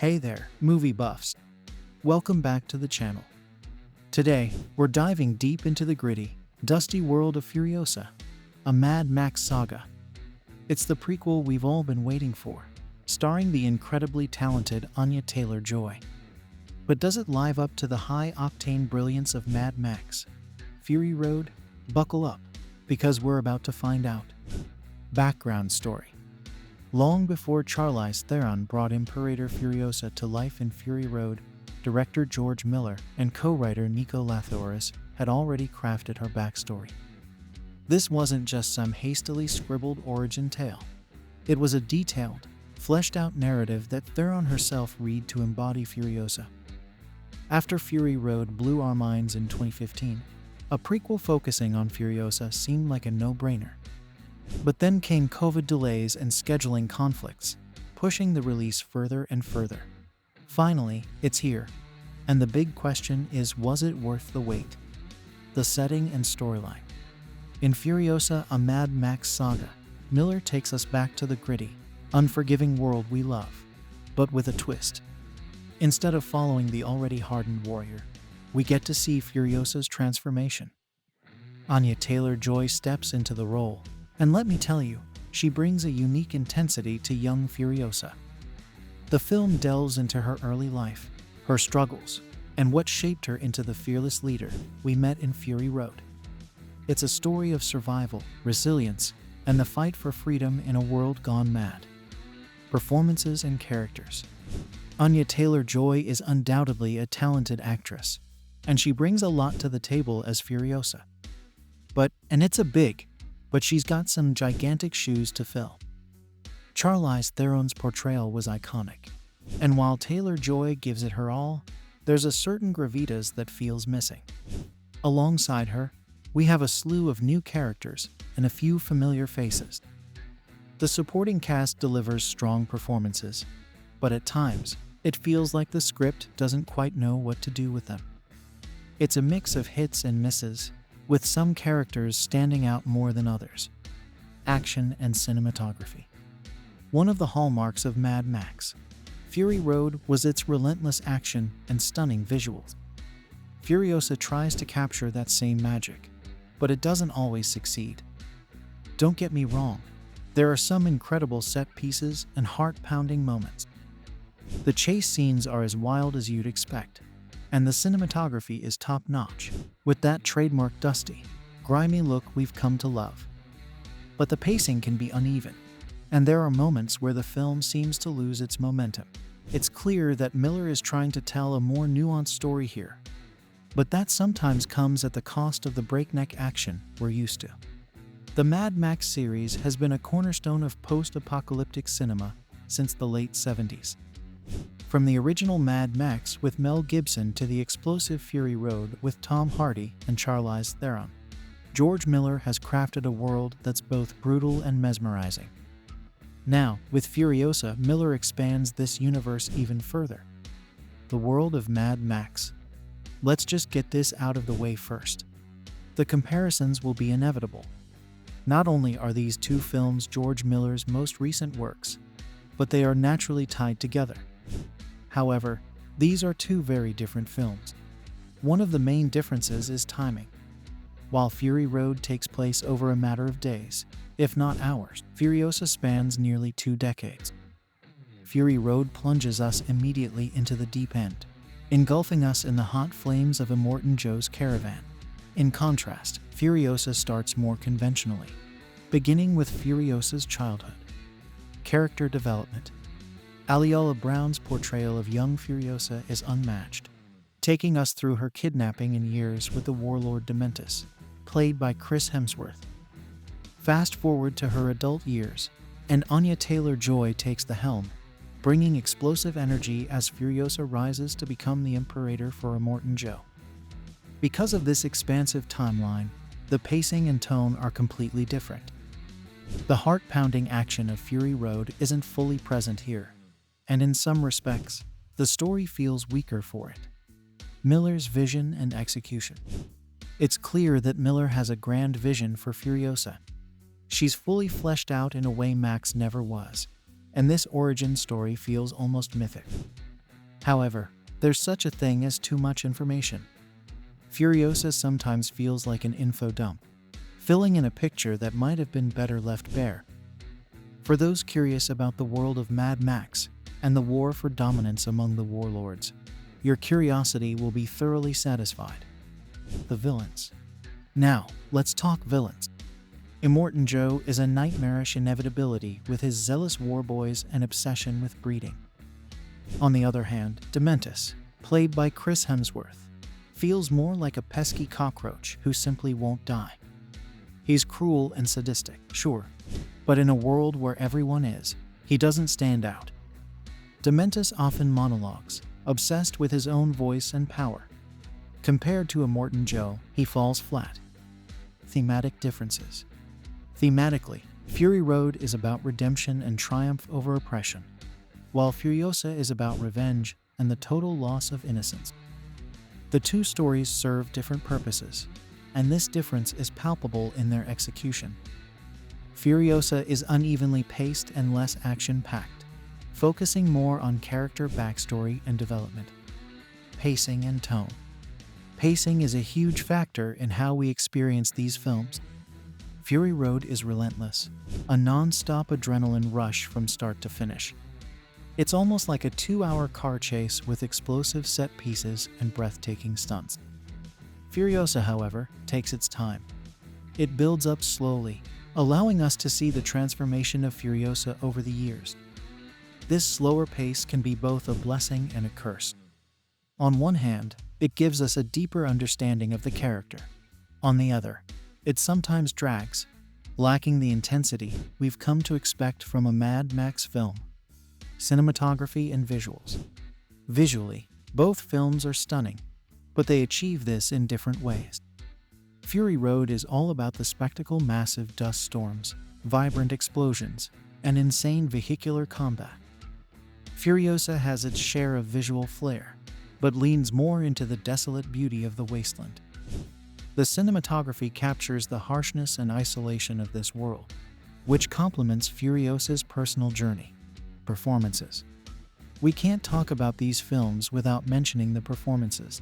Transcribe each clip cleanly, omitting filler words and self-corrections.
Hey there, movie buffs. Welcome back to the channel. Today, we're diving deep into the gritty, dusty world of Furiosa, a Mad Max saga. It's the prequel we've all been waiting for, starring the incredibly talented Anya Taylor-Joy. But does it live up to the high-octane brilliance of Mad Max? Fury Road? Buckle up, because we're about to find out. Background story. Long before Charlize Theron brought Imperator Furiosa to life in Fury Road, director George Miller and co-writer Nico Lathoris had already crafted her backstory. This wasn't just some hastily scribbled origin tale. It was a detailed, fleshed-out narrative that Theron herself read to embody Furiosa. After Fury Road blew our minds in 2015, a prequel focusing on Furiosa seemed like a no-brainer. But then came COVID delays and scheduling conflicts, pushing the release further and further. Finally, it's here. And the big question is, was it worth the wait? The setting and storyline. In Furiosa, a Mad Max saga, Miller takes us back to the gritty, unforgiving world we love, but with a twist. Instead of following the already hardened warrior, we get to see Furiosa's transformation. Anya Taylor-Joy steps into the role, and let me tell you, she brings a unique intensity to young Furiosa. The film delves into her early life, her struggles, and what shaped her into the fearless leader we met in Fury Road. It's a story of survival, resilience, and the fight for freedom in a world gone mad. Performances and characters. Anya Taylor-Joy is undoubtedly a talented actress, and she brings a lot to the table as Furiosa. But she's got some gigantic shoes to fill. Charlize Theron's portrayal was iconic, and while Taylor-Joy gives it her all, there's a certain gravitas that feels missing. Alongside her, we have a slew of new characters and a few familiar faces. The supporting cast delivers strong performances, but at times, it feels like the script doesn't quite know what to do with them. It's a mix of hits and misses, with some characters standing out more than others. Action and cinematography. One of the hallmarks of Mad Max, Fury Road, was its relentless action and stunning visuals. Furiosa tries to capture that same magic, but it doesn't always succeed. Don't get me wrong, there are some incredible set pieces and heart-pounding moments. The chase scenes are as wild as you'd expect, and the cinematography is top-notch, with that trademark dusty, grimy look we've come to love. But the pacing can be uneven, and there are moments where the film seems to lose its momentum. It's clear that Miller is trying to tell a more nuanced story here, but that sometimes comes at the cost of the breakneck action we're used to. The Mad Max series has been a cornerstone of post-apocalyptic cinema since the late 70s. From the original Mad Max with Mel Gibson to the explosive Fury Road with Tom Hardy and Charlize Theron, George Miller has crafted a world that's both brutal and mesmerizing. Now, with Furiosa, Miller expands this universe even further. The world of Mad Max. Let's just get this out of the way first. The comparisons will be inevitable. Not only are these two films George Miller's most recent works, but they are naturally tied together. However, these are two very different films. One of the main differences is timing. While Fury Road takes place over a matter of days, if not hours, Furiosa spans nearly 2 decades. Fury Road plunges us immediately into the deep end, engulfing us in the hot flames of Immortan Joe's caravan. In contrast, Furiosa starts more conventionally, beginning with Furiosa's childhood. Character development. Aliola Brown's portrayal of young Furiosa is unmatched, taking us through her kidnapping in years with the warlord Dementus, played by Chris Hemsworth. Fast forward to her adult years, and Anya Taylor-Joy takes the helm, bringing explosive energy as Furiosa rises to become the Imperator for Immortan Joe. Because of this expansive timeline, the pacing and tone are completely different. The heart-pounding action of Fury Road isn't fully present here, and in some respects, the story feels weaker for it. Miller's vision and execution. It's clear that Miller has a grand vision for Furiosa. She's fully fleshed out in a way Max never was, and this origin story feels almost mythic. However, there's such a thing as too much information. Furiosa sometimes feels like an info dump, filling in a picture that might have been better left bare. For those curious about the world of Mad Max and the war for dominance among the warlords, your curiosity will be thoroughly satisfied. The villains. Now, let's talk villains. Immortan Joe is a nightmarish inevitability with his zealous warboys and obsession with breeding. On the other hand, Dementus, played by Chris Hemsworth, feels more like a pesky cockroach who simply won't die. He's cruel and sadistic, sure, but in a world where everyone is, he doesn't stand out. Dementus often monologues, obsessed with his own voice and power. Compared to Immortan Joe, he falls flat. Thematic differences. Thematically, Fury Road is about redemption and triumph over oppression, while Furiosa is about revenge and the total loss of innocence. The two stories serve different purposes, and this difference is palpable in their execution. Furiosa is unevenly paced and less action-packed, focusing more on character backstory and development. Pacing and tone. Pacing is a huge factor in how we experience these films. Fury Road is relentless, a non-stop adrenaline rush from start to finish. It's almost like a 2-hour car chase with explosive set pieces and breathtaking stunts. Furiosa, however, takes its time. It builds up slowly, allowing us to see the transformation of Furiosa over the years. This slower pace can be both a blessing and a curse. On one hand, it gives us a deeper understanding of the character. On the other, it sometimes drags, lacking the intensity we've come to expect from a Mad Max film. Cinematography and visuals. Visually, both films are stunning, but they achieve this in different ways. Fury Road is all about the spectacle, massive dust storms, vibrant explosions, and insane vehicular combat. Furiosa has its share of visual flair, but leans more into the desolate beauty of the wasteland. The cinematography captures the harshness and isolation of this world, which complements Furiosa's personal journey. Performances. We can't talk about these films without mentioning the performances.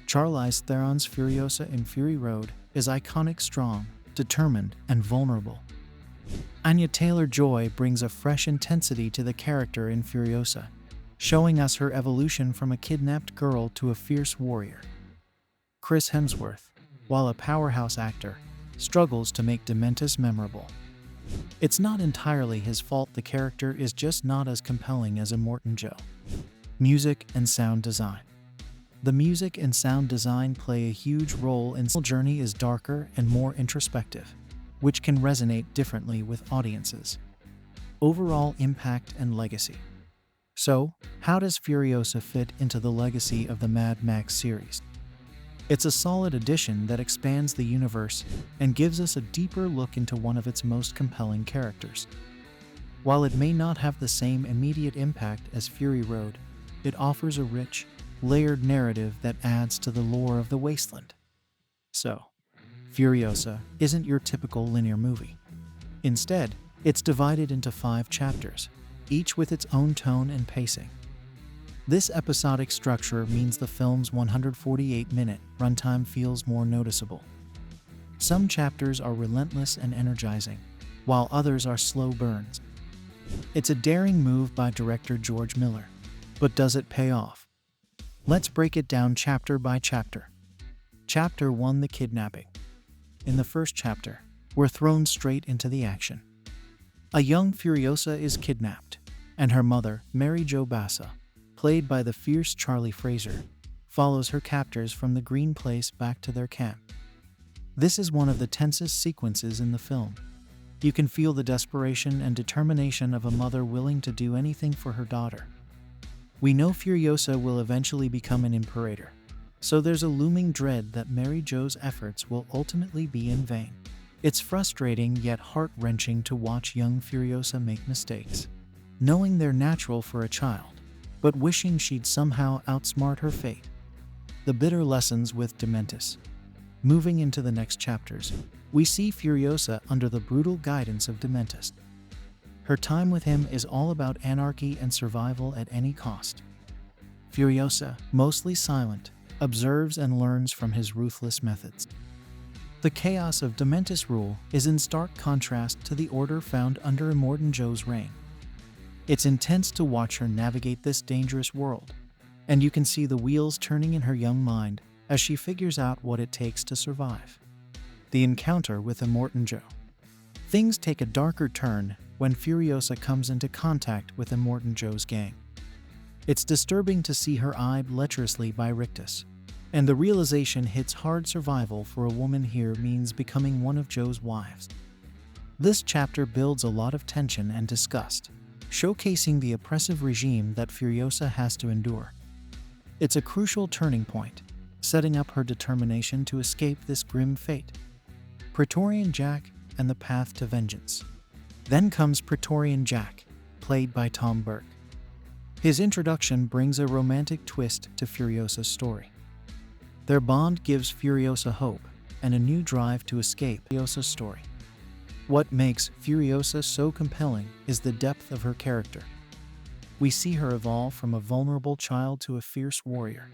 Charlize Theron's Furiosa in Fury Road is iconic, strong, determined, and vulnerable. Anya Taylor-Joy brings a fresh intensity to the character in Furiosa, showing us her evolution from a kidnapped girl to a fierce warrior. Chris Hemsworth, while a powerhouse actor, struggles to make Dementus memorable. It's not entirely his fault, the character is just not as compelling as Immortan Joe. Music and sound design. The music and sound design play a huge role in the journey is darker and more introspective, which can resonate differently with audiences. Overall impact and legacy. So, how does Furiosa fit into the legacy of the Mad Max series? It's a solid addition that expands the universe and gives us a deeper look into one of its most compelling characters. While it may not have the same immediate impact as Fury Road, it offers a rich, layered narrative that adds to the lore of the wasteland. So, Furiosa isn't your typical linear movie. Instead, it's divided into 5 chapters, each with its own tone and pacing. This episodic structure means the film's 148-minute runtime feels more noticeable. Some chapters are relentless and energizing, while others are slow burns. It's a daring move by director George Miller, but does it pay off? Let's break it down chapter by chapter. Chapter 1: The Kidnapping. In the first chapter, we're thrown straight into the action. A young Furiosa is kidnapped, and her mother, Mary Jo Bassa, played by the fierce Charlie Fraser, follows her captors from the Green Place back to their camp. This is one of the tensest sequences in the film. You can feel the desperation and determination of a mother willing to do anything for her daughter. We know Furiosa will eventually become an imperator, so there's a looming dread that Mary Jo's efforts will ultimately be in vain. It's frustrating yet heart-wrenching to watch young Furiosa make mistakes, knowing they're natural for a child, but wishing she'd somehow outsmart her fate. The bitter lessons with Dementus. Moving into the next chapters, we see Furiosa under the brutal guidance of Dementus. Her time with him is all about anarchy and survival at any cost. Furiosa, mostly silent, observes and learns from his ruthless methods. The chaos of Dementis rule is in stark contrast to the order found under Immortan Joe's reign. It's intense to watch her navigate this dangerous world, and you can see the wheels turning in her young mind as she figures out what it takes to survive. The encounter with Immortan Joe. Things take a darker turn when Furiosa comes into contact with Immortan Joe's gang. It's disturbing to see her eyed lecherously by Rictus, and the realization hits hard. Survival for a woman here means becoming one of Joe's wives. This chapter builds a lot of tension and disgust, showcasing the oppressive regime that Furiosa has to endure. It's a crucial turning point, setting up her determination to escape this grim fate. Praetorian Jack and the path to vengeance. Then comes Praetorian Jack, played by Tom Burke. His introduction brings a romantic twist to Furiosa's story. Their bond gives Furiosa hope and a new drive to escape Furiosa's story. What makes Furiosa so compelling is the depth of her character. We see her evolve from a vulnerable child to a fierce warrior,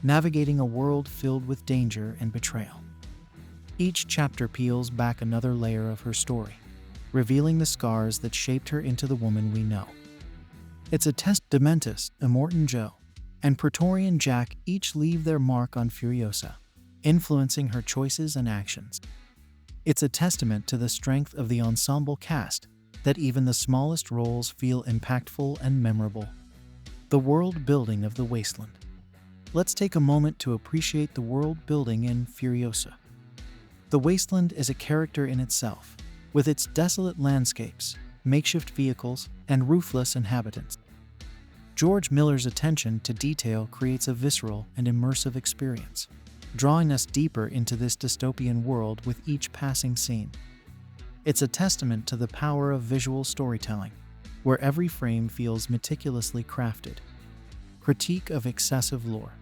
navigating a world filled with danger and betrayal. Each chapter peels back another layer of her story, revealing the scars that shaped her into the woman we know. It's a test. Dementis, Immortan Joe, and Praetorian Jack each leave their mark on Furiosa, influencing her choices and actions. It's a testament to the strength of the ensemble cast that even the smallest roles feel impactful and memorable. The world building of the Wasteland. Let's take a moment to appreciate the world building in Furiosa. The Wasteland is a character in itself, with its desolate landscapes, makeshift vehicles, and ruthless inhabitants. George Miller's attention to detail creates a visceral and immersive experience, drawing us deeper into this dystopian world with each passing scene. It's a testament to the power of visual storytelling, where every frame feels meticulously crafted. Critique of excessive lore.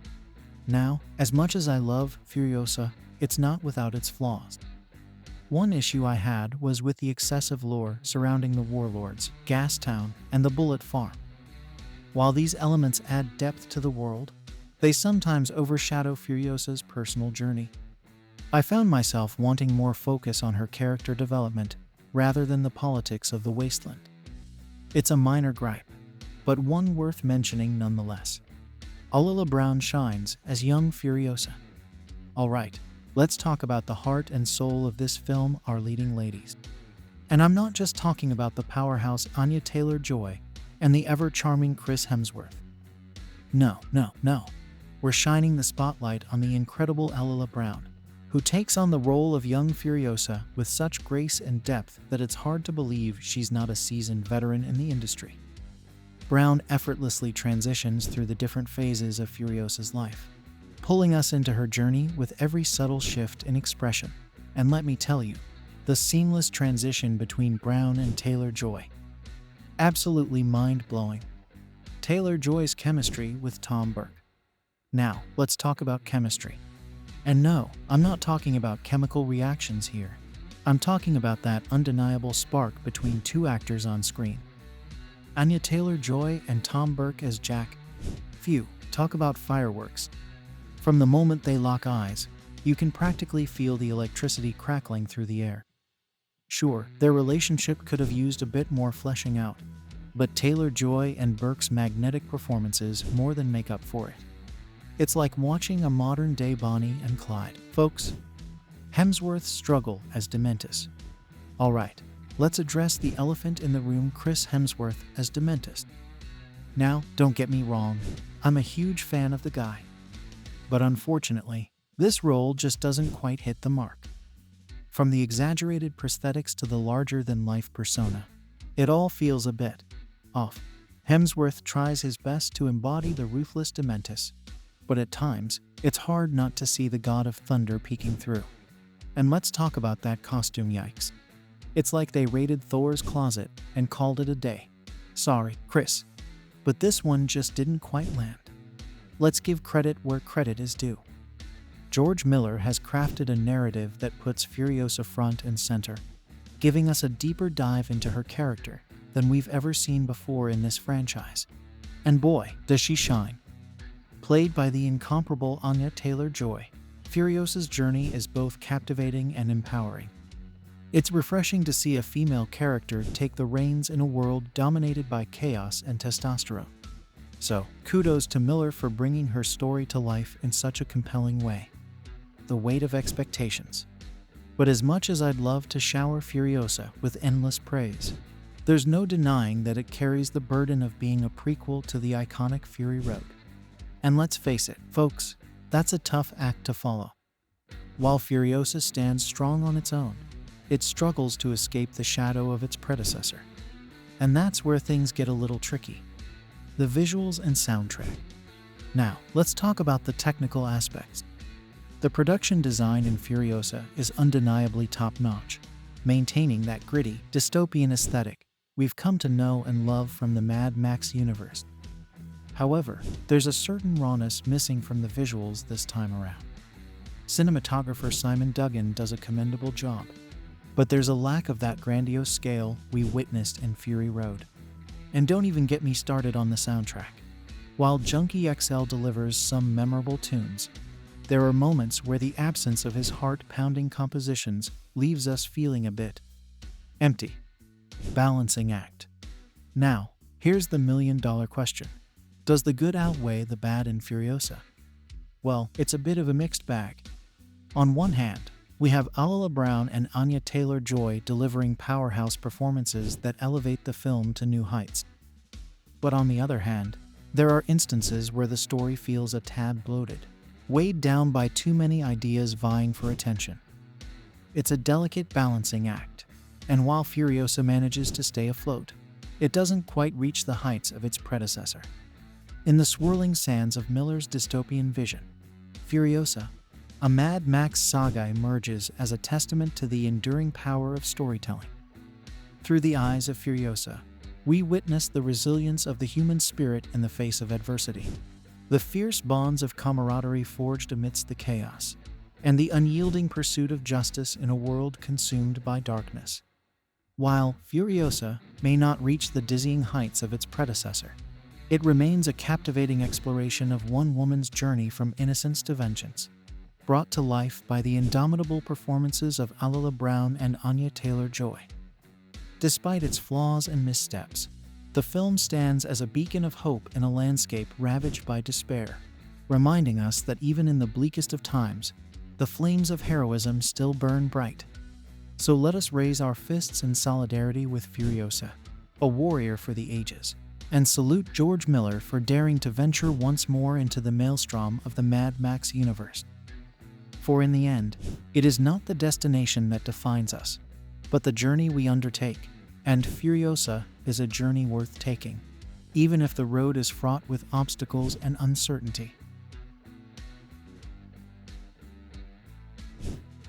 Now, as much as I love Furiosa, it's not without its flaws. One issue I had was with the excessive lore surrounding the warlords, Gastown, and the Bullet Farm. While these elements add depth to the world, they sometimes overshadow Furiosa's personal journey. I found myself wanting more focus on her character development rather than the politics of the Wasteland. It's a minor gripe, but one worth mentioning nonetheless. Alila Brown shines as young Furiosa. Alright, let's talk about the heart and soul of this film, our leading ladies. And I'm not just talking about the powerhouse Anya Taylor-Joy and the ever-charming Chris Hemsworth. No. We're shining the spotlight on the incredible Alila Brown, who takes on the role of young Furiosa with such grace and depth that it's hard to believe she's not a seasoned veteran in the industry. Brown effortlessly transitions through the different phases of Furiosa's life, pulling us into her journey with every subtle shift in expression. And let me tell you, the seamless transition between Brown and Taylor-Joy. Absolutely mind-blowing. Taylor-Joy's chemistry with Tom Burke. Now, let's talk about chemistry. And no, I'm not talking about chemical reactions here. I'm talking about that undeniable spark between two actors on screen. Anya Taylor-Joy and Tom Burke as Jack. Phew, talk about fireworks. From the moment they lock eyes, you can practically feel the electricity crackling through the air. Sure, their relationship could have used a bit more fleshing out, but Taylor-Joy and Burke's magnetic performances more than make up for it. It's like watching a modern-day Bonnie and Clyde. Folks, Hemsworth's struggle as Dementis. Alright, let's address the elephant in the room, Chris Hemsworth as Dementis. Now, don't get me wrong, I'm a huge fan of the guy. But unfortunately, this role just doesn't quite hit the mark. From the exaggerated prosthetics to the larger-than-life persona, it all feels a bit off. Hemsworth tries his best to embody the ruthless Dementis, but at times, it's hard not to see the god of thunder peeking through. And let's talk about that costume, yikes. It's like they raided Thor's closet and called it a day. Sorry, Chris, but this one just didn't quite land. Let's give credit where credit is due. George Miller has crafted a narrative that puts Furiosa front and center, giving us a deeper dive into her character than we've ever seen before in this franchise. And boy, does she shine. Played by the incomparable Anya Taylor-Joy, Furiosa's journey is both captivating and empowering. It's refreshing to see a female character take the reins in a world dominated by chaos and testosterone. So, kudos to Miller for bringing her story to life in such a compelling way. The weight of expectations. But as much as I'd love to shower Furiosa with endless praise, there's no denying that it carries the burden of being a prequel to the iconic Fury Road. And let's face it, folks, that's a tough act to follow. While Furiosa stands strong on its own, it struggles to escape the shadow of its predecessor. And that's where things get a little tricky. The visuals and soundtrack. Now, let's talk about the technical aspects. The production design in Furiosa is undeniably top-notch, maintaining that gritty, dystopian aesthetic we've come to know and love from the Mad Max universe. However, there's a certain rawness missing from the visuals this time around. Cinematographer Simon Duggan does a commendable job, but there's a lack of that grandiose scale we witnessed in Fury Road. And don't even get me started on the soundtrack. While Junkie XL delivers some memorable tunes, there are moments where the absence of his heart-pounding compositions leaves us feeling a bit empty. Balancing act. Now, here's the million-dollar question. Does the good outweigh the bad in Furiosa? Well, it's a bit of a mixed bag. On one hand, we have Alala Brown and Anya Taylor-Joy delivering powerhouse performances that elevate the film to new heights. But on the other hand, there are instances where the story feels a tad bloated, weighed down by too many ideas vying for attention. It's a delicate balancing act, and while Furiosa manages to stay afloat, it doesn't quite reach the heights of its predecessor. In the swirling sands of Miller's dystopian vision, Furiosa, a Mad Max saga emerges as a testament to the enduring power of storytelling. Through the eyes of Furiosa, we witness the resilience of the human spirit in the face of adversity, the fierce bonds of camaraderie forged amidst the chaos, and the unyielding pursuit of justice in a world consumed by darkness. While Furiosa may not reach the dizzying heights of its predecessor, it remains a captivating exploration of one woman's journey from innocence to vengeance, brought to life by the indomitable performances of Alala Brown and Anya Taylor-Joy. Despite its flaws and missteps, the film stands as a beacon of hope in a landscape ravaged by despair, reminding us that even in the bleakest of times, the flames of heroism still burn bright. So let us raise our fists in solidarity with Furiosa, a warrior for the ages, and salute George Miller for daring to venture once more into the maelstrom of the Mad Max universe. For in the end, it is not the destination that defines us, but the journey we undertake, and Furiosa is a journey worth taking, even if the road is fraught with obstacles and uncertainty.